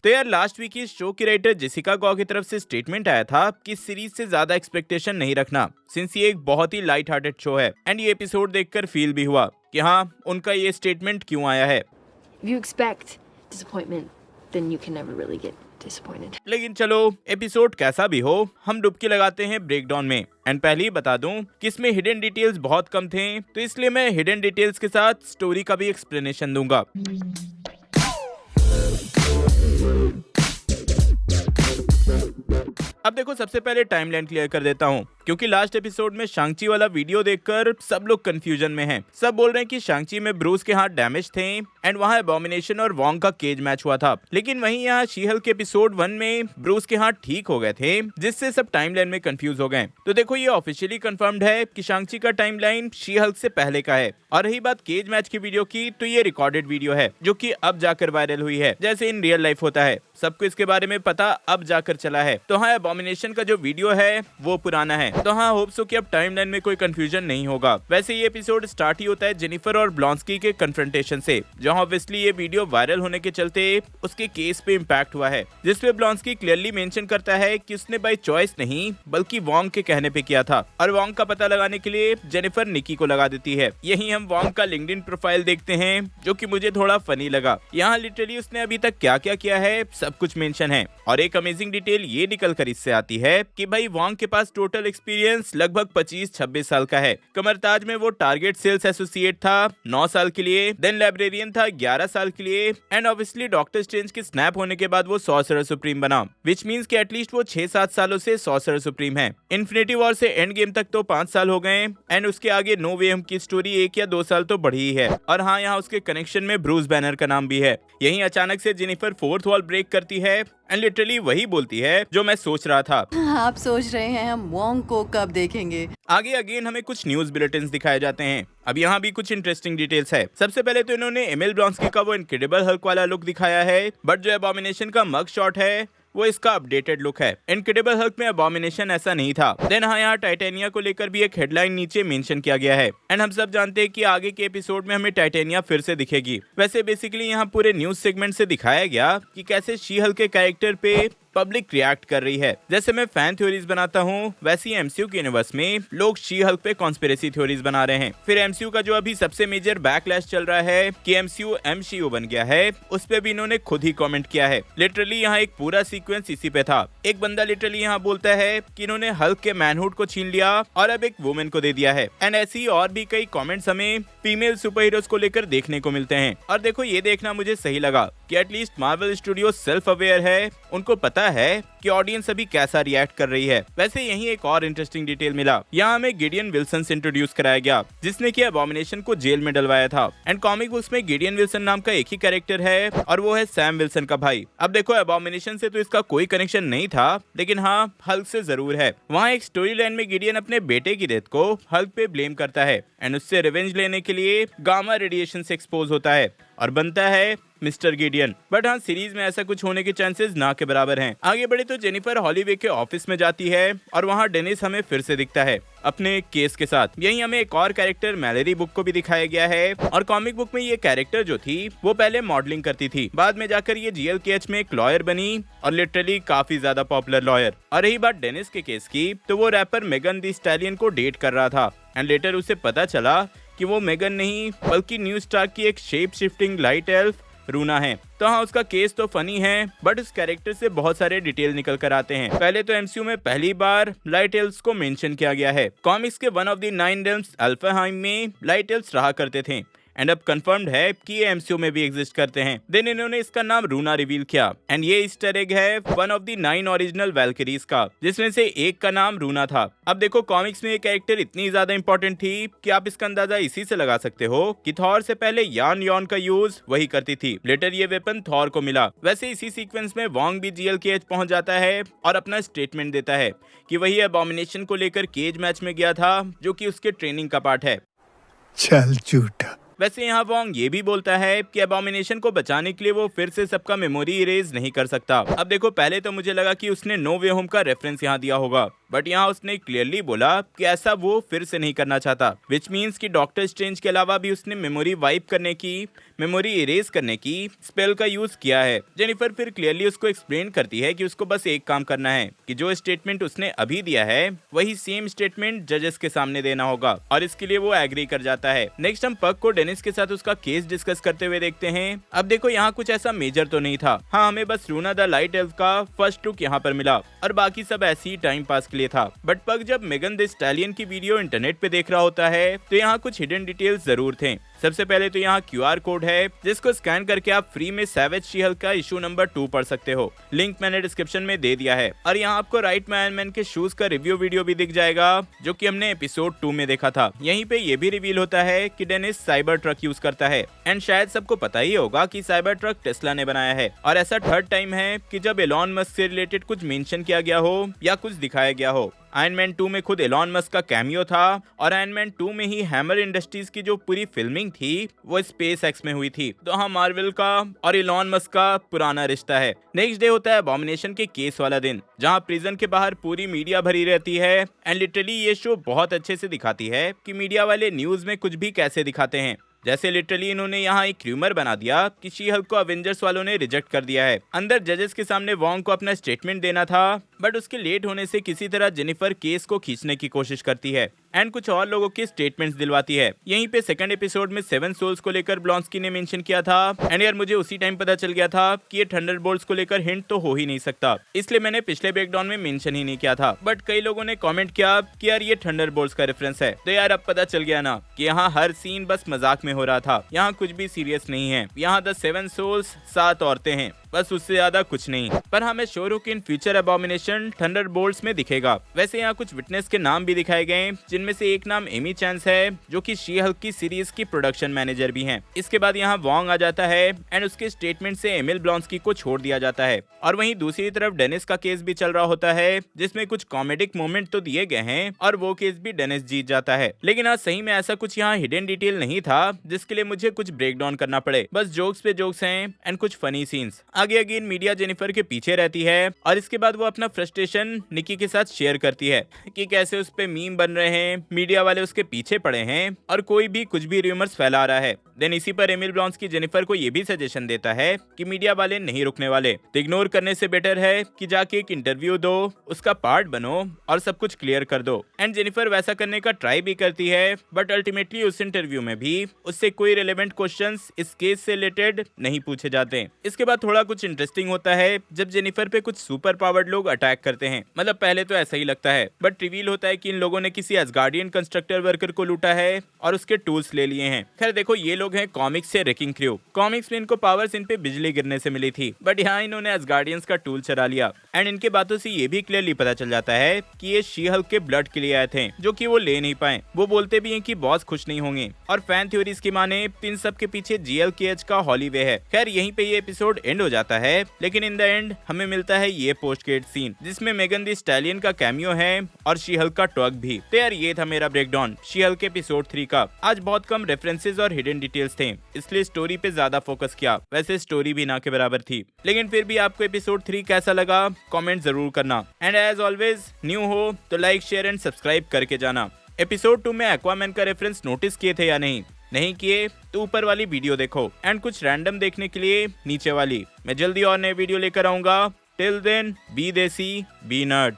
तो यार last week इस शो की राइटर जेसिका गॉ की तरफ से स्टेटमेंट आया था कि इस सीरीज से ज्यादा एक्सपेक्टेशन नहीं रखना, सिंस ये एक बहुत ही लाइट हार्टेड शो है। एंड ये एपिसोड देखकर फील भी हुआ कि हाँ, उनका ये स्टेटमेंट क्यों आया है। If you expect disappointment, then you can never really get disappointed. लेकिन चलो, एपिसोड कैसा भी हो, हम डुबकी लगाते हैं ब्रेकडाउन में। एंड पहले ही बता दूं कि इसमें हिडन डिटेल्स बहुत कम थे, तो इसलिए मैं हिडन डिटेल्स के साथ स्टोरी का भी एक्सप्लेनेशन दूंगा। अब देखो, सबसे पहले टाइमलाइन क्लियर कर देता हूँ, क्योंकि लास्ट एपिसोड में शांग-ची वाला वीडियो देखकर सब लोग कंफ्यूजन में हैं। सब बोल रहे हैं कि शांग-ची में ब्रूस के हाथ डैमेज थे एंड वहाँ एबोमिनेशन और वोंग का केज मैच हुआ था। लेकिन वहीं यहाँ शी-हल्क के एपिसोड 1 में ब्रूस के हाथ ठीक हो गए थे, जिससे सब टाइमलाइन में कंफ्यूज हो गए। तो देखो, ये ऑफिशियली कंफर्म्ड है कि शांग-ची का टाइमलाइन शी-हल्क से पहले का है। और रही बात केज मैच की वीडियो की, तो ये रिकॉर्डेड वीडियो है जो कि अब जाकर वायरल हुई है, जैसे इन रियल लाइफ होता है। सबको इसके बारे में पता अब जाकर चला है। तो हाँ, एबोमिनेशन का जो वीडियो है वो पुराना है। तो हाँ, होप सो कि अब टाइमलाइन में कोई कंफ्यूजन नहीं होगा। वैसे ये एपिसोड स्टार्ट ही होता है जेनिफर और ब्लॉन्स्की के कन्फ्रंटेशन से, जहाँ ऑब्वियसली ये वीडियो वायरल होने के चलते उसके केस पे इम्पैक्ट हुआ है, जिसपे ब्लॉन्स्की क्लियरली मेंशन करता है कि उसने बाय चॉइस नहीं बल्कि वोंग के कहने पे किया था। और वोंग का पता लगाने के लिए जेनिफर निकी को लगा देती है। यही हम वोंग का लिंक्डइन प्रोफाइल देखते हैं, जो कि मुझे थोड़ा फनी लगा। यहाँ लिटरली उसने अभी तक क्या क्या किया है सब कुछ मेंशन है। और एक अमेजिंग डिटेल ये निकल कर इससे आती है कि भाई वोंग के पास टोटल एक्सपीरियंस लगभग 25-26 साल का है। कमरताज में वो टारगेट सेल्स एसोसिएट था 9 साल के लिए, देन लाइब्रेरियन था 11 साल के लिए, एंड ऑब्वियसली डॉक्टर स्ट्रेंज के स्नैप होने के बाद वो सॉर्सरर सुप्रीम बना, विच मींस कि एटलीस्ट वो 6-7 सालों से सॉर्सरर सुप्रीम है। इन्फिनिटी वॉर से एंड गेम तक तो 5 साल हो गए, एंड उसके आगे नो वे होम की स्टोरी 1 या 2 साल तो बढ़ी ही है। और हाँ, यहाँ उसके कनेक्शन में ब्रूस बैनर का नाम भी है। यहीं अचानक से जेनिफर फोर्थ वॉल ब्रेक करती है एंड लिटरली वही बोलती है जो मैं सोच रहा था। आप सोच रहे हैं हम वोंग को कब देखेंगे? आगे अगेन हमें कुछ न्यूज बुलेटिन्स दिखाए जाते हैं। अब यहाँ भी कुछ इंटरेस्टिंग डिटेल्स है। सबसे पहले तो इन्होंने एमिल ब्लॉन्स्की का वो इनक्रेडिबल हल्क वाला लुक दिखाया है, बट जो एबोमिनेशन का मग शॉट है वो इसका अपडेटेड लुक है। इनक्रेडिबल हल्क में एबोमिनेशन ऐसा नहीं था। देन हाँ, यहाँ टाइटेनिया को लेकर भी एक हेडलाइन नीचे मेंशन किया गया है, एंड हम सब जानते हैं कि आगे के एपिसोड में हमें टाइटेनिया फिर से दिखेगी। वैसे बेसिकली यहाँ पूरे न्यूज सेगमेंट से दिखाया गया कि कैसे शी-हल्क के कैरेक्टर पे पब्लिक रिएक्ट कर रही है। जैसे मैं फैन थ्योरीज बनाता हूँ, वैसे ही एमसीयू के यूनिवर्स में लोग शी-हल्क पे कॉन्स्पिरेसी थ्योरीज बना रहे हैं। फिर एमसीयू का जो अभी सबसे मेजर बैकलैश चल रहा है कि एमसीयू एमसीयू बन गया है, उस पे भी इन्होंने खुद ही कमेंट किया है। लिटरली यहाँ एक पूरा सीक्वेंस इसी पे था। एक बंदा लिटरली यहाँ बोलता है कि इन्होंने हल्क के मैनहुड को छीन लिया और अब एक वुमेन को दे दिया है। एंड ऐसी ही और भी कई कमेंट्स हमें फीमेल सुपर हीरोज को लेकर देखने को मिलते हैं। और देखो, ये देखना मुझे सही लगा कि at least Marvel studio self aware है, उनको पता है कि ऑडियंस अभी कैसा रिएक्ट कर रही है। वैसे यही एक और इंटरेस्टिंग डिटेल मिला। यहाँ हमें गिडियन विल्सन से इंट्रोड्यूस कराया गया, जिसने कि एबोमिनेशन को जेल में डलवाया था। एंड कॉमिक बुक्स में गिडियन विल्सन नाम का एक ही कैरेक्टर है, और वो है सैम विल्सन का भाई। अब देखो, एबोमिनेशन से तो इसका कोई कनेक्शन नहीं था, लेकिन हाँ, हल्क से जरूर है। वहाँ एक स्टोरी लाइन में गिडियन अपने बेटे की डेथ को हल्क पे ब्लेम करता है, एंड उससे रिवेंज लेने के लिए गामा रेडिएशन से एक्सपोज होता है और बनता है मिस्टर गिडियन। बट हाँ, सीरीज में ऐसा कुछ होने के चांसेस ना के बराबर हैं। आगे बढ़े तो जेनिफर हॉलीवे के ऑफिस में जाती है और वहाँ डेनिस हमें फिर से दिखता है अपने केस के साथ। यहीं हमें एक और कैरेक्टर मैलेरी बुक को भी दिखाया गया है, और कॉमिक बुक में ये कैरेक्टर जो थी वो पहले मॉडलिंग करती थी, बाद में जाकर ये GLKH में एक लॉयर बनी, और लिटरली काफी ज्यादा पॉपुलर लॉयर। और रही बात डेनिस के केस की, तो वो रैपर मेगन दी स्टैलियन को डेट कर रहा था, एंड लेटर उसे पता चला कि वो मेगन नहीं बल्कि न्यू स्टार्क की एक शेप शिफ्टिंग लाइट एल्फ रूना है। तो हाँ, उसका केस तो फनी है, बट उस कैरेक्टर से बहुत सारे डिटेल निकल कर आते हैं। पहले तो एमसीयू में पहली बार लाइट एल्व्स को मेंशन किया गया है। कॉमिक्स के वन ऑफ द 9 रेल्म्स अल्फाहाइम में लाइट एल्व्स रहा करते थे, एंड अब कंफर्म्ड है कि ये एमसीयू में भी एग्जिस्ट करते हैं। देन इन्होंने इसका नाम रूना रिवील किया, एंड ये ईस्टर एग है वन ऑफ द 9 ओरिजिनल वैल्किरीज का, जिसमें से एक का नाम रूना था। अब देखो, कॉमिक्स में ये कैरेक्टर इतनी ज्यादा इंपॉर्टेंट थी कि आप इसका अंदाजा इसी से लगा सकते हो कि थॉर से पहले यान योन का यूज वही करती थी। लेटर ये वेपन थॉर को मिला। वैसे इसी सीक्वेंस में वोंग भी GLKH पहुंच जाता है और अपना स्टेटमेंट देता है कि वही एबोमिनेशन को लेकर केज मैच में गया था, जो कि उसके ट्रेनिंग का पार्ट है। चल झूठा, वैसे यहाँ वोंग ये भी बोलता है कि अबॉमिनेशन को बचाने के लिए वो फिर से सबका मेमोरी इरेज नहीं कर सकता। अब देखो, पहले तो मुझे लगा कि उसने नो वे होम का रेफरेंस यहाँ दिया होगा, बट यहाँ उसने क्लियरली बोला कि ऐसा वो फिर से नहीं करना चाहता, विच मीन्स कि डॉक्टर स्ट्रेंज के अलावा भी उसने मेमोरी वाइप करने की, मेमोरी इरेज करने की स्पेल का यूज किया है। जेनिफर फिर क्लियरली उसको एक्सप्लेन करती है कि उसको बस एक काम करना है कि जो स्टेटमेंट उसने अभी दिया है वही सेम स्टेटमेंट जजेस के सामने देना होगा, और इसके लिए वो एग्री कर जाता है। नेक्स्ट हम पग को डेनिस के साथ उसका केस डिस्कस करते हुए देखते हैं। अब देखो, यहाँ कुछ ऐसा मेजर तो नहीं था। हाँ, हमें बस लूना द लाइट एल्फ का फर्स्ट लुक यहाँ पर मिला और बाकी सब ऐसी ही टाइम पास के लिए था। बट पग जब मेगन द स्टैलियन की वीडियो इंटरनेट पे देख रहा होता है तो यहाँ कुछ हिडन डिटेल्स जरूर थे। सबसे पहले तो यहाँ QR कोड है जिसको स्कैन करके आप फ्री में सैवेज शी-हल्क का इशू नंबर 2 पढ़ सकते हो। लिंक मैंने डिस्क्रिप्शन में दे दिया है। और यहाँ आपको राइट मैन के शूज का रिव्यू वीडियो भी दिख जाएगा जो कि हमने एपिसोड 2 में देखा था। यहीं पे ये भी रिवील होता है कि डेनिस साइबर ट्रक यूज करता है, एंड शायद सबको पता ही होगा कि साइबर ट्रक टेस्ला ने बनाया है। और ऐसा थर्ड टाइम है कि जब एलॉन मस्क से रिलेटेड कुछ मेंशन किया गया हो या कुछ दिखाया गया हो। आयरन मैन 2 में खुद एलॉन मस्क का कैमियो था, और आयरन मैन 2 में ही हैमर इंडस्ट्रीज की जो पूरी फिल्मिंग थी वो स्पेस एक्स में हुई थी। तो हाँ, मार्वल का और एलॉन मस्क का पुराना रिश्ता है। नेक्स्ट डे होता है अबॉमिनेशन के केस वाला दिन, जहाँ प्रिजन के बाहर पूरी मीडिया भरी रहती है, एंड लिटरली ये शो बहुत अच्छे से दिखाती है कि मीडिया वाले न्यूज में कुछ भी कैसे दिखाते हैं। जैसे लिटरली इन्होंने यहाँ एक र्यूमर बना दिया कि शी-हल्क को अवेंजर्स वालों ने रिजेक्ट कर दिया है। अंदर जजेस के सामने वोंग को अपना स्टेटमेंट देना था, बट उसके लेट होने से किसी तरह जेनिफर केस को खींचने की कोशिश करती है एंड कुछ और लोगों के स्टेटमेंट्स दिलवाती है। यहीं पे सेकंड एपिसोड में 7 सोल्स को लेकर ब्लॉन्स्की ने मेंशन किया था, एंड यार मुझे उसी टाइम पता चल गया था कि ये थंडरबोल्ट्स को लेकर हिंट तो हो ही नहीं सकता, इसलिए मैंने पिछले ब्रेकडाउन में मेंशन ही नहीं किया था। बट कई लोगों ने कमेंट किया कि यार ये थंडरबोल्ट्स का रेफरेंस है। तो यार अब पता चल गया ना कि यहाँ हर सीन बस मजाक में हो रहा था, यहाँ कुछ भी सीरियस नहीं है। यहाँ द 7 सोल्स 7 औरतें हैं, बस उससे ज्यादा कुछ नहीं। पर हमें श्योर हूं कि इन फ्यूचर अबॉमिनेशन थंडरबोल्ट्स में दिखेगा। वैसे यहाँ कुछ विटनेस के नाम भी दिखाए गए, जिनमें से एक नाम एमी चांस है जो कि शी-हल्क की सीरीज की प्रोडक्शन मैनेजर भी हैं। इसके बाद यहाँ वोंग आ जाता है एंड उसके स्टेटमेंट से एमिल ब्लॉन्स्की को छोड़ दिया जाता है। और वहीं दूसरी तरफ डेनिस का केस भी चल रहा होता है, जिसमें कुछ कॉमेडिक मोमेंट तो दिए गए हैं और वो केस भी डेनिस जीत जाता है। लेकिन आज सही में ऐसा कुछ यहाँ हिडन डिटेल नहीं था जिसके लिए मुझे कुछ ब्रेक डाउन करना पड़े। बस जोक्स पे जोक्स हैं एंड कुछ फनी सीन्स। आगे अगेन मीडिया जेनिफर के पीछे रहती है और इसके बाद वो अपना फ्रस्ट्रेशन निकी के साथ शेयर करती है कि कैसे उस पे मीम बन रहे हैं, मीडिया वाले उसके पीछे पड़े हैं और कोई भी कुछ भी र्यूमर्स फैला रहा है। देन इसी पर एमिल ब्लॉन्स्की जेनिफर को ये भी सजेशन देता है कि मीडिया वाले नहीं रुकने वाले, तो इग्नोर करने से बेटर है कि जाके एक इंटरव्यू दो, उसका पार्ट बनो और सब कुछ क्लियर कर दो। एंड जेनिफर वैसा करने का ट्राई भी करती है, बट अल्टीमेटली उस इंटरव्यू में भी उससे कोई रिलेवेंट क्वेश्चंस इस केस से रिलेटेड नहीं पूछे जाते। इसके बाद थोड़ा कुछ इंटरेस्टिंग होता है जब जेनिफर पे कुछ सुपर पावर्ड लोग अटैक करते हैं। मतलब पहले तो ऐसा ही लगता है, बट रिवील होता है कि इन लोगों ने किसी एसगार्डियन कंस्ट्रक्टर वर्कर को लूटा है और उसके टूल्स ले लिए हैं। खैर देखो, ये लोग हैं कॉमिक्स से रेकिंग क्रू। कॉमिक्स में इनको पावर्स इन पे बिजली गिरने से मिली थी, बट यहाँ इन्होंने एसगार्डियंस का टूल चरा लिया। एंड इनके बातों से ये भी क्लियरली पता चल जाता है कि ये शी-हल्क के ब्लड के लिए आए थे, जो कि वो ले नहीं पाए। वो बोलते भी हैं कि बॉस खुश नहीं होंगे, और फैन थ्योरीज की माने तो इन सब के पीछे GLKH का हॉलीवे है। खैर यहीं पे ये एपिसोड एंड हो जाता है, लेकिन इन द एंड हमें मिलता है ये पोस्ट क्रेडिट सीन जिसमें मेगन द स्टैलियन का कैमियो है और शी-हल्क का ट्वग भी। तो यार ये था मेरा ब्रेकडाउन शी-हल्क के एपिसोड 3 का। आज बहुत कम रेफरेंसेस और हिडन डिटेल्स थे, इसलिए स्टोरी पे ज्यादा फोकस किया। वैसे स्टोरी भी ना के बराबर थी, लेकिन फिर भी आपको एपिसोड 3 कैसा लगा कमेंट जरूर करना। एंड एज ऑलवेज न्यू हो तो लाइक शेयर एंड सब्सक्राइब करके जाना। एपिसोड 2 में एक्वामैन का रेफरेंस नोटिस किए थे या नहीं किए तो ऊपर वाली वीडियो देखो, एंड कुछ रैंडम देखने के लिए नीचे वाली। मैं जल्दी और नए वीडियो लेकर आऊंगा। टिल देन बी देसी बी नर्ड।